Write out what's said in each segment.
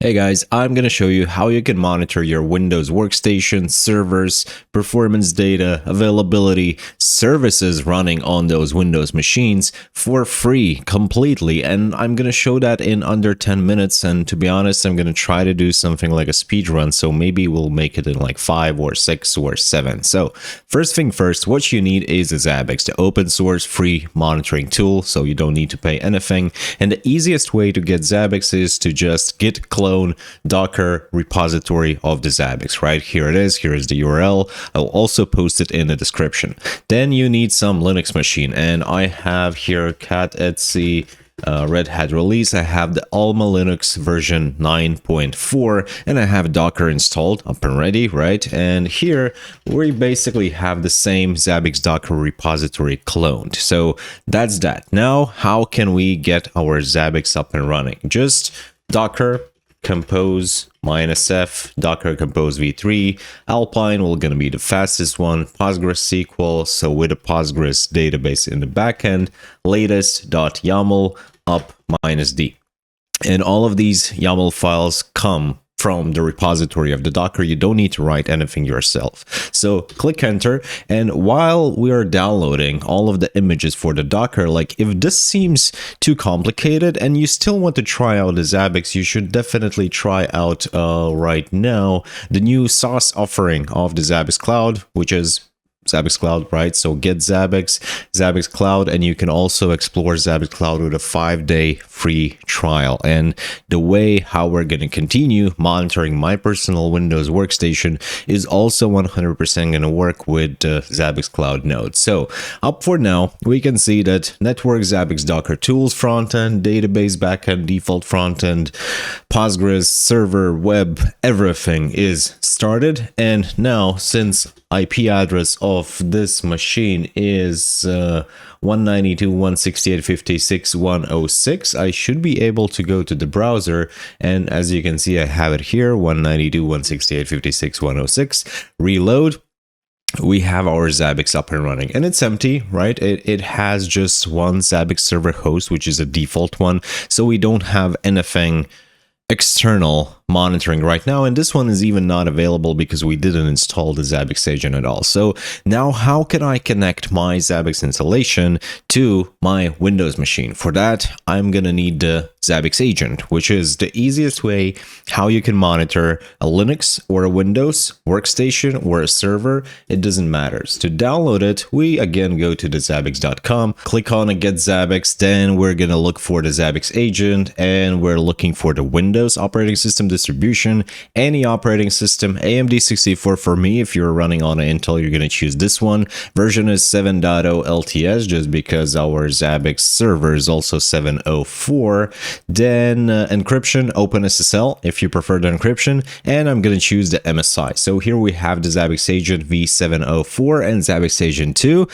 Hey guys, I'm going to show you how you can monitor your Windows workstation, servers, performance data, availability, services running on those Windows machines for free completely. And I'm going to show that in under 10 minutes. And to be honest, I'm going to try to do something like a speed run. So maybe we'll make it in like 5 or 6 or 7. So first thing first, what you need is a Zabbix, the open source free monitoring tool. So you don't need to pay anything. And the easiest way to get Zabbix is to just git clone Docker repository of the Zabbix, right? Here it is. Here is the URL. I'll also post it in the description. Then you need some Linux machine, and I have here cat etc Red Hat release. I have the Alma Linux version 9.4 and I have Docker installed up and ready, right? And here we basically have the same Zabbix Docker repository cloned. So that's that. Now, how can we get our Zabbix up and running? Just Docker compose -f, Docker compose v3, Alpine will gonna be the fastest one, PostgreSQL, so with a Postgres database in the backend, latest.yaml up -d. And all of these YAML files come from the repository of the Docker. You don't need to write anything yourself. So click enter, and while we are downloading all of the images for the Docker, like if this seems too complicated and you still want to try out the Zabbix, you should definitely try out right now the new SaaS offering of the Zabbix Cloud, which is Zabbix Cloud, right? So get Zabbix, Zabbix Cloud, and you can also explore Zabbix Cloud with a 5-day free trial. And the way how we're going to continue monitoring my personal Windows workstation is also 100% going to work with the Zabbix Cloud node. So up for now, we can see that network Zabbix Docker tools frontend, database backend, default frontend, Postgres, server, web, everything is started. And now, since IP address of this machine is 192.168.56.106, I should be able to go to the browser, and as you can see, I have it here, 192.168.56.106, reload. We have our Zabbix up and running, and it's empty, right? It has just one Zabbix server host, which is a default one, so we don't have anything external monitoring right now, and this one is even not available because we didn't install the Zabbix agent at all. So now how can I connect my Zabbix installation to my Windows machine? For that, I'm gonna need the Zabbix agent, which is the easiest way how you can monitor a Linux or a Windows workstation or a server. It doesn't matter. To download it, we again go to the zabbix.com, click on a get Zabbix, then we're gonna look for the Zabbix agent, and we're looking for the Windows operating system distribution, any operating system, AMD 64 for me. If you're running on an Intel, you're going to choose this one. Version is 7.0 LTS, just because our Zabbix server is also 704. Then encryption, OpenSSL, if you prefer the encryption, and I'm going to choose the MSI. So here we have the Zabbix agent v704 and Zabbix agent 2.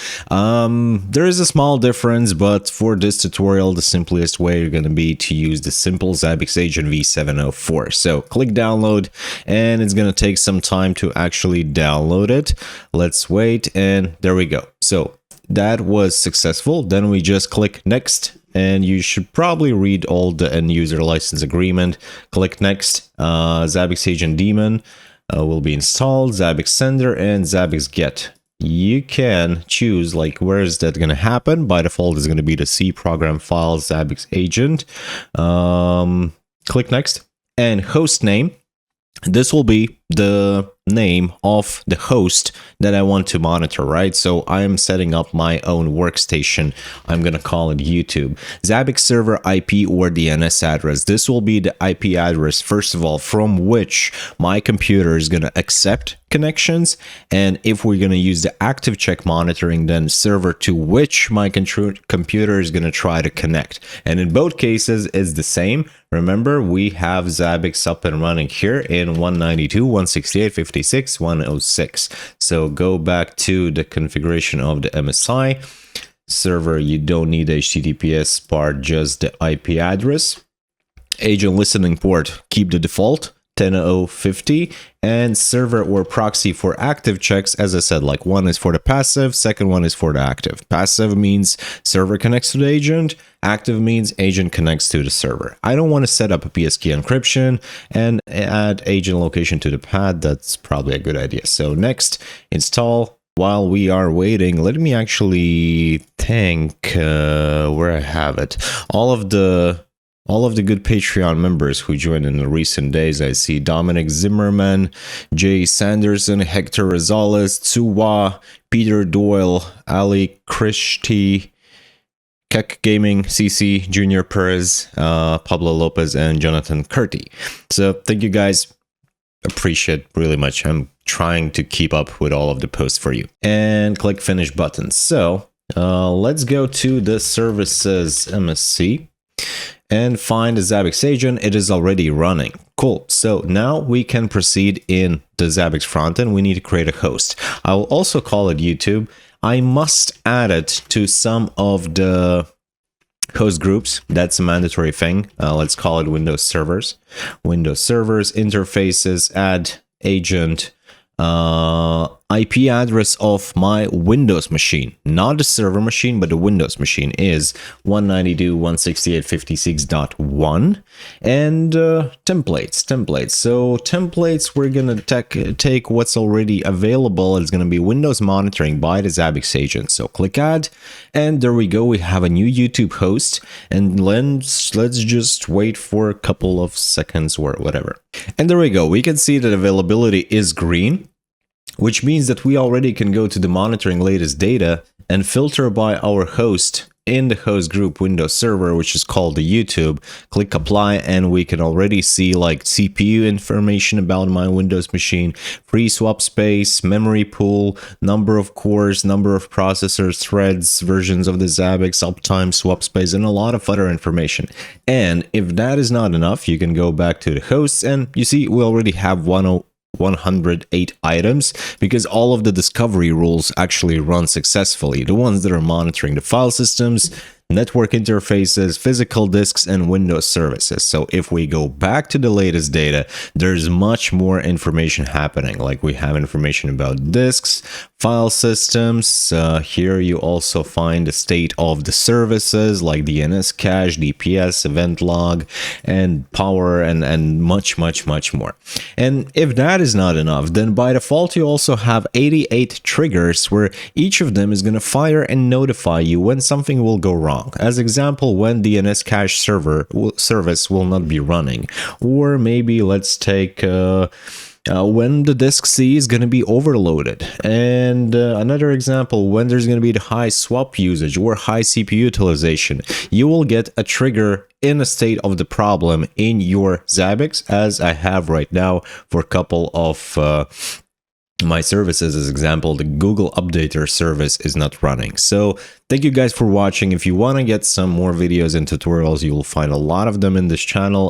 There is a small difference, but for this tutorial, the simplest way you're going to be to use the simple Zabbix agent v704. So click download, and it's going to take some time to actually download it. Let's wait, and there we go. So that was successful. Then we just click next, and you should probably read all the end user license agreement. Click next. Zabbix agent daemon will be installed, Zabbix sender, and Zabbix get. You can choose like where is that going to happen. By default, it's going to be the C program file Zabbix agent. Click next. And host name, this will be the name of the host that I want to monitor, right? So I am setting up my own workstation. I'm going to call it YouTube. Zabbix server IP or DNS address. This will be the IP address, first of all, from which my computer is going to accept connections. And if we're going to use the active check monitoring, then server to which my computer is going to try to connect. And in both cases, it's the same. Remember, we have Zabbix up and running here in 192.168.56.106. So go back to the configuration of the MSI server. You don't need HTTPS part, just the IP address. Agent listening port, keep the default. 10050, and server or proxy for active checks. As I said, like one is for the passive, second one is for the active. Passive means server connects to the agent, active means agent connects to the server. I don't want to set up a PSK encryption and add agent location to the pad. That's probably a good idea. So next, install. While we are waiting, let me actually thank where I have it. All of the good Patreon members who joined in the recent days. I see Dominic Zimmerman, Jay Sanderson, Hector Rosales, Tsuwa, Peter Doyle, Ali Krishti, Keck Gaming, CC, Junior Perez, Pablo Lopez, and Jonathan Curti. So thank you guys. Appreciate really much. I'm trying to keep up with all of the posts for you. And click finish button. So let's go to the services MSC and find the Zabbix agent. It is already running. Cool. So now we can proceed in the Zabbix frontend. We need to create a host. I will also call it YouTube. I must add it to some of the host groups. That's a mandatory thing. Let's call it Windows servers. Windows servers, interfaces, add agent, IP address of my Windows machine, not the server machine, but the Windows machine is 192.168.56.1, and templates. So templates, we're gonna take what's already available. It's gonna be Windows monitoring by the Zabbix agent. So click add, and there we go. We have a new YouTube host, and let's just wait for a couple of seconds or whatever. And there we go. We can see that availability is green, which means that we already can go to the monitoring latest data and filter by our host in the host group Windows server, which is called the YouTube. Click apply, and we can already see like CPU information about my Windows machine, free swap space, memory pool, number of cores, number of processors, threads, versions of the Zabbix, uptime, swap space, and a lot of other information. And if that is not enough, you can go back to the hosts, and you see we already have 108 items, because all of the discovery rules actually run successfully. The ones that are monitoring the file systems, network interfaces, physical disks, and Windows services. So if we go back to the latest data, there's much more information happening. Like we have information about disks, file systems. Here you also find the state of the services like DNS cache, DPS, event log, and power, and much more. And if that is not enough, then by default you also have 88 triggers where each of them is going to fire and notify you when something will go wrong. As example, when DNS cache service will not be running, or maybe let's take when the disk C is going to be overloaded, and another example, when there's going to be the high swap usage or high CPU utilization. You will get a trigger in a state of the problem in your Zabbix, as I have right now for a couple of my services. As example, the Google Updater service is not running. So thank you guys for watching. If you want to get some more videos and tutorials, you will find a lot of them in this channel.